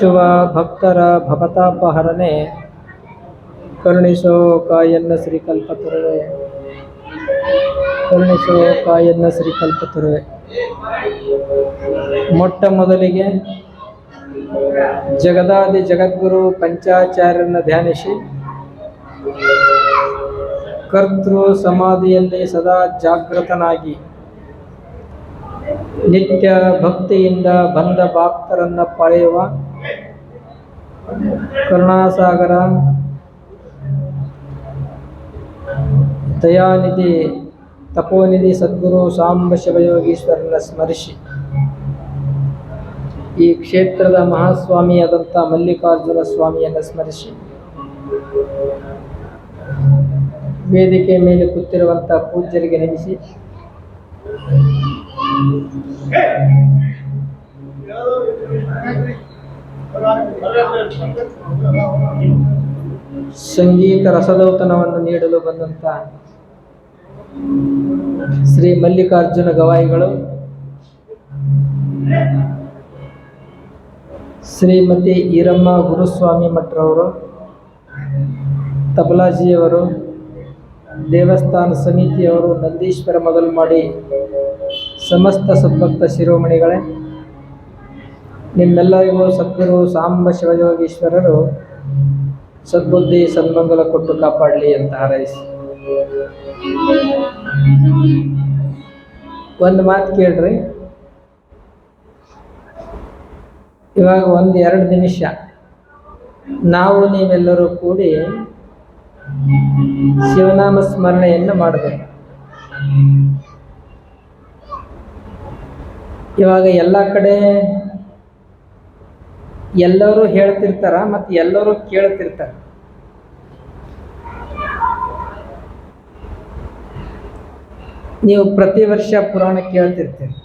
ಶಿವ ಭಕ್ತರ ಭವತಾಪಹರಣೆ ಕರುಣಿಸೋ ಕಾಯನ್ನ ಶ್ರೀಕಲ್ಪತರುವೆ ಕರುಣಿಸೋ ಕಾಯನ್ನ ಶ್ರೀಕಲ್ಪತರುವೆ. ಮೊಟ್ಟ ಮೊದಲಿಗೆ ಜಗದಾದಿ ಜಗದ್ಗುರು ಪಂಚಾಚಾರ್ಯರನ್ನು ಧ್ಯಾನಿಸಿ ಕರ್ತೃ ಸಮಾಧಿಯಲ್ಲಿ ಸದಾ ಜಾಗೃತನಾಗಿ ನಿತ್ಯ ಭಕ್ತಿಯಿಂದ ಬಂದ ಭಕ್ತರನ್ನು ಪಡೆಯುವ ಕರುಣಾಸಾಗರ ದಯಾನಿಧಿ ತಪೋನಿಧಿ ಸದ್ಗುರು ಸಾಂಬ ಶಿವಯೋಗೀಶ್ವರನ ಸ್ಮರಿಸಿ ಈ ಕ್ಷೇತ್ರದ ಮಹಾಸ್ವಾಮಿಯಾದಂಥ ಮಲ್ಲಿಕಾರ್ಜುನ ಸ್ವಾಮಿಯನ್ನು ಸ್ಮರಿಸಿ ವೇದಿಕೆ ಮೇಲೆ ಕೂತಿರುವಂಥ ಪೂಜ್ಯರಿಗೆ ನಮಿಸಿ ಸಂಗೀತ ರಸದೌತಣವನ್ನು ನೀಡಲು ಬಂದಂಥ ಶ್ರೀ ಮಲ್ಲಿಕಾರ್ಜುನ ಗವಾಯಿಗಳು, ಶ್ರೀಮತಿ ಈರಮ್ಮ ಗುರುಸ್ವಾಮಿ ಮಠರವರು, ತಬಲಾಜಿಯವರು, ದೇವಸ್ಥಾನ ಸಮಿತಿಯವರು, ನಂದೀಶ್ವರ ಮೊದಲು ಮಾಡಿ ಸಮಸ್ತ ಸದ್ಭಕ್ತ ಶಿರೋಮಣಿಗಳೇ, ನಿಮ್ಮೆಲ್ಲರಿಗೂ ಸದ್ಗುರು ಸಾಂಬ ಶಿವಯೋಗೀಶ್ವರರು ಸದ್ಬುದ್ಧಿ ಸನ್ಮಂಗಲ ಕೊಟ್ಟು ಕಾಪಾಡಲಿ ಅಂತ ಹಾರೈಸಿ ಒಂದು ಮಾತು ಕೇಳ್ರಿ. ಇವಾಗ 1-2 ನಿಮಿಷ ನಾವು ನೀವೆಲ್ಲರೂ ಕೂಡಿ ಶಿವನಾಮ ಸ್ಮರಣೆಯನ್ನು ಮಾಡಬೇಕು. ಇವಾಗ ಎಲ್ಲ ಕಡೆ ಎಲ್ಲರೂ ಹೇಳ್ತಿರ್ತಾರ ಮತ್ತು ಎಲ್ಲರೂ ಕೇಳ್ತಿರ್ತಾರ. ನೀವು ಪ್ರತಿ ವರ್ಷ ಪುರಾಣ ಕೇಳ್ತಿರ್ತೀರಿ.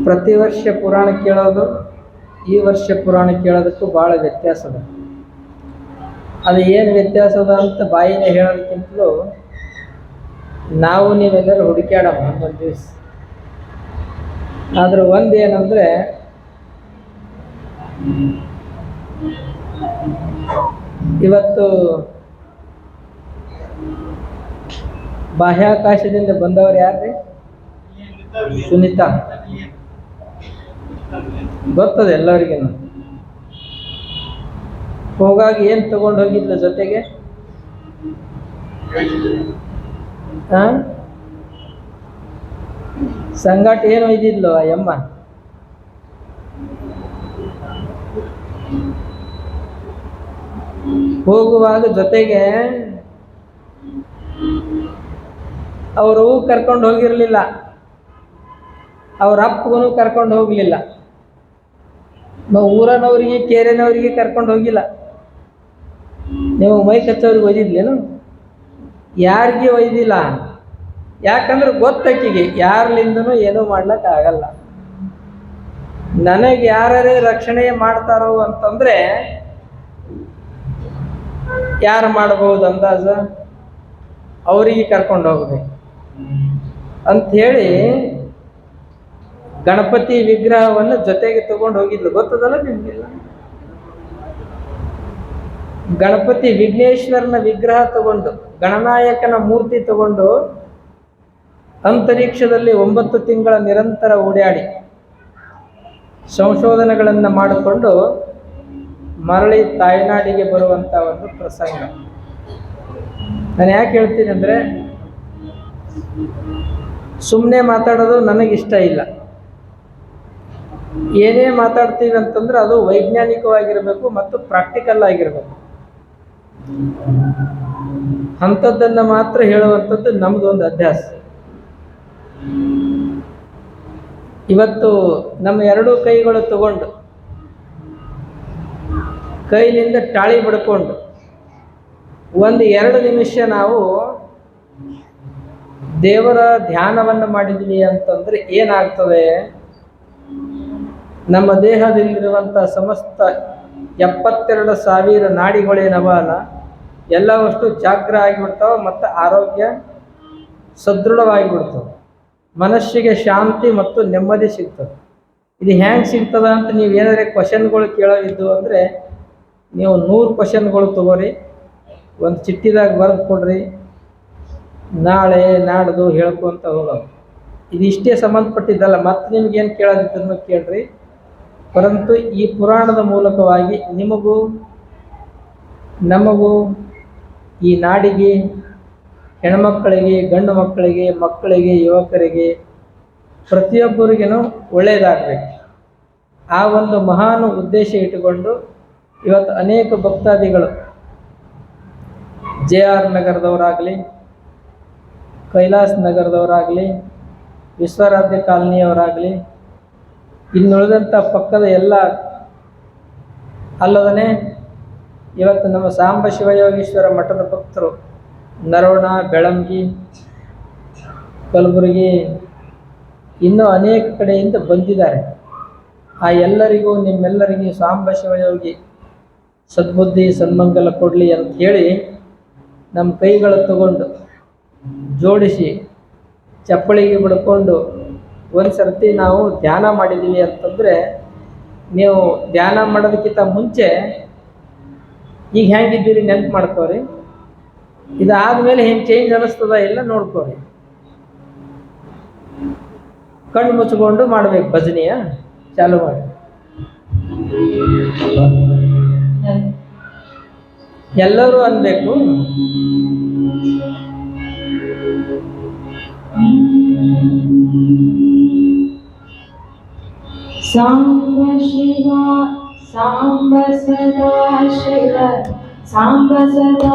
ಪ್ರತಿ ವರ್ಷ ಪುರಾಣ ಕೇಳೋದು ಈ ವರ್ಷ ಪುರಾಣ ಕೇಳೋದಕ್ಕೂ ಭಾಳ ವ್ಯತ್ಯಾಸ ಅದ. ಅದು ಏನು ವ್ಯತ್ಯಾಸ ಅದ ಅಂತ ಬಾಯಿನ ಹೇಳೋದಕ್ಕಿಂತಲೂ ನಾವು ನೀವೆಲ್ಲರೂ ಹುಡುಕ್ಯಾಡಮ್ಮ ಒಂದು ದಿವಸ. ಆದ್ರೆ ಒಂದೇನಂದರೆ ಇವತ್ತು ಬಾಹ್ಯಾಕಾಶದಿಂದ ಬಂದವರು ಯಾರ್ರಿ? ಸುನೀತಾ. ಗೊತ್ತದೆ ಎಲ್ಲರಿಗೂ. ಹೋಗಾಗ ಏನು ತಗೊಂಡು ಹೋಗಿದ್ಲು ಜೊತೆಗೆ? ಸಂಗಾಟ ಏನು ಒಯ್ದಿದ್ಲು ಆ ಯಮ್ಮ? ಹೋಗುವಾಗ ಜೊತೆಗೆ ಅವರು ಕರ್ಕೊಂಡು ಹೋಗಿರಲಿಲ್ಲ, ಅವ್ರ ಅಪ್ಪಗೂ ಕರ್ಕೊಂಡು ಹೋಗಲಿಲ್ಲ, ಊರನವ್ರಿಗೆ ಕೇರಿನವ್ರಿಗೆ ಕರ್ಕೊಂಡು ಹೋಗಿಲ್ಲ. ನೀವು ಮೈ ಕಚ್ಚೋರಿಗೆ ಒಯ್ದಿದ್ಲೇನು? ಯಾರಿಗೆ ಒಯ್ದಿಲ್ಲ. ಯಾಕಂದ್ರೆ ಗೊತ್ತಕ್ಕಿಗೆ ಯಾರ್ಲಿಂದನೂ ಏನೂ ಮಾಡ್ಲಿಕ್ಕೆ ಆಗಲ್ಲ. ನನಗೆ ಯಾರೇ ರಕ್ಷಣೆ ಮಾಡ್ತಾರೋ ಅಂತಂದ್ರೆ ಯಾರು ಮಾಡಬಹುದು ಅಂದಾಜ? ಅವರಿಗೆ ಕರ್ಕೊಂಡು ಹೋಗ್ಬೇಕು ಅಂಥೇಳಿ ಗಣಪತಿ ವಿಗ್ರಹವನ್ನು ಜೊತೆಗೆ ತಗೊಂಡು ಹೋಗಿದ್ಲು. ಗೊತ್ತದಲ್ಲ ನಿಮಗೆಲ್ಲ? ಗಣಪತಿ ವಿಘ್ನೇಶ್ವರನ ವಿಗ್ರಹ ತಗೊಂಡು, ಗಣನಾಯಕನ ಮೂರ್ತಿ ತಗೊಂಡು ಅಂತರಿಕ್ಷದಲ್ಲಿ 9 ತಿಂಗಳ ನಿರಂತರ ಓಡಾಡಿ ಸಂಶೋಧನೆಗಳನ್ನು ಮಾಡಿಕೊಂಡು ಮರಳಿ ತಾಯ್ನಾಡಿಗೆ ಬರುವಂಥ ಒಂದು ಪ್ರಸಂಗ. ನಾನು ಯಾಕೆ ಹೇಳ್ತೀನಿ ಅಂದರೆ, ಸುಮ್ಮನೆ ಮಾತಾಡೋದು ನನಗಿಷ್ಟ ಇಲ್ಲ. ಏನೇ ಮಾತಾಡ್ತೀವಿ ಅಂತಂದ್ರೆ ಅದು ವೈಜ್ಞಾನಿಕವಾಗಿರಬೇಕು ಮತ್ತು ಪ್ರಾಕ್ಟಿಕಲ್ ಆಗಿರಬೇಕು. ಅಂಥದ್ದನ್ನು ಮಾತ್ರ ಹೇಳುವಂಥದ್ದು ನಮ್ಮದೊಂದು ಅಭ್ಯಾಸ. ಇವತ್ತು ನಮ್ಮ 2 ಕೈಗಳು ತಗೊಂಡು ಕೈಲಿಂದ ಟಾಳಿ ಬಿಡ್ಕೊಂಡು 1-2 ನಿಮಿಷ ನಾವು ದೇವರ ಧ್ಯಾನವನ್ನು ಮಾಡಿದ್ವಿ ಅಂತಂದ್ರೆ ಏನಾಗ್ತದೆ? ನಮ್ಮ ದೇಹದಲ್ಲಿರುವಂಥ ಸಮಸ್ತ 72,000 ನಾಡಿಗಳೇನವಲ್ಲ ಎಲ್ಲವಷ್ಟು ಜಾಗ್ರ ಆಗಿಬಿಡ್ತಾವೆ ಮತ್ತು ಆರೋಗ್ಯ ಸದೃಢವಾಗಿಬಿಡ್ತವೆ. ಮನಸ್ಸಿಗೆ ಶಾಂತಿ ಮತ್ತು ನೆಮ್ಮದಿ ಸಿಗ್ತದೆ. ಇದು ಹ್ಯಾಂಗೆ ಸಿಗ್ತದ ಅಂತ ನೀವು ಏನಾದ್ರೆ ಕ್ವಶನ್ಗಳು ಕೇಳೋವಿದ್ದು ಅಂದರೆ ನೀವು 100 ಕ್ವಶನ್ಗಳು ತೊಗೋರಿ, ಒಂದು ಚಿಟ್ಟಿದಾಗ ಬರೆದು ಕೊಡ್ರಿ, ನಾಳೆ ನಾಡ್ದು ಹೇಳ್ಕೊಂತ ಹೋಗೋದು. ಇದು ಇಷ್ಟೇ ಸಂಬಂಧಪಟ್ಟಿದ್ದಲ್ಲ, ಮತ್ತೆ ನಿಮಗೇನು ಕೇಳೋದಿದ್ದನ್ನು ಕೇಳ್ರಿ. ಪರಂತು ಈ ಪುರಾಣದ ಮೂಲಕವಾಗಿ ನಿಮಗೂ ನಮಗೂ ಈ ನಾಡಿಗೆ, ಹೆಣ್ಮಕ್ಕಳಿಗೆ, ಗಂಡು ಮಕ್ಕಳಿಗೆ, ಮಕ್ಕಳಿಗೆ, ಯುವಕರಿಗೆ, ಪ್ರತಿಯೊಬ್ಬರಿಗೂ ಒಳ್ಳೆಯದಾಗಬೇಕು. ಆ ಒಂದು ಮಹಾನ್ ಉದ್ದೇಶ ಇಟ್ಟುಕೊಂಡು ಇವತ್ತು ಅನೇಕ ಭಕ್ತಾದಿಗಳು JR ನಗರದವರಾಗಲಿ, ಕೈಲಾಸ್ ನಗರದವರಾಗಲಿ, ವಿಶ್ವರಾಧ್ಯ ಕಾಲನಿಯವರಾಗಲಿ, ಇನ್ನುಳಿದಂಥ ಪಕ್ಕದ ಎಲ್ಲ ಅಲ್ಲದೇ ಇವತ್ತು ನಮ್ಮ ಸಾಂಬ ಶಿವಯೋಗೀಶ್ವರ ಮಠದ ಭಕ್ತರು ನರೋಣ, ಬೆಳಂಗಿ, ಕಲಬುರಗಿ, ಇನ್ನೂ ಅನೇಕ ಕಡೆಯಿಂದ ಬಂದಿದ್ದಾರೆ. ಆ ಎಲ್ಲರಿಗೂ ನಿಮ್ಮೆಲ್ಲರಿಗೂ ಸಾಂಬ ಶಿವಯೋಗಿ ಸದ್ಬುದ್ಧಿ ಸನ್ಮಂಗಲ ಕೊಡಲಿ ಅಂತ ಹೇಳಿ ನಮ್ಮ ಕೈಗಳು ತಗೊಂಡು ಜೋಡಿಸಿ ಚಪ್ಪಳಿಗೆ ಬಿಡ್ಕೊಂಡು ಒಂದು ಸರ್ತಿ ನಾವು ಧ್ಯಾನ ಮಾಡಿದ್ದೀವಿ ಅಂತಂದರೆ, ನೀವು ಧ್ಯಾನ ಮಾಡೋದಕ್ಕಿಂತ ಮುಂಚೆ ಈಗ ಹೆಂಗಿದ್ದೀರಿ ನೆನ್ಪು ಮಾಡ್ಕೋರಿ. ಇದಾದಮೇಲೆ ಹೆಂಗೆ ಚೇಂಜ್ ಅನ್ನಿಸ್ತದ ಎಲ್ಲ ನೋಡ್ಕೋರಿ. ಕಣ್ಣು ಮುಚ್ಚಿಕೊಂಡು ಮಾಡ್ಬೇಕು ಭಜನೆಯ ಚಾಲು ಮಾಡಿ. ಎಲ್ಲರೂ ಅನ್ಬೇಕು. ಸಾಂಬ ಶಿವ ಸಾಂಬ ಸದಾ ಶಿವ ಸಾಂಬ ಸದಾ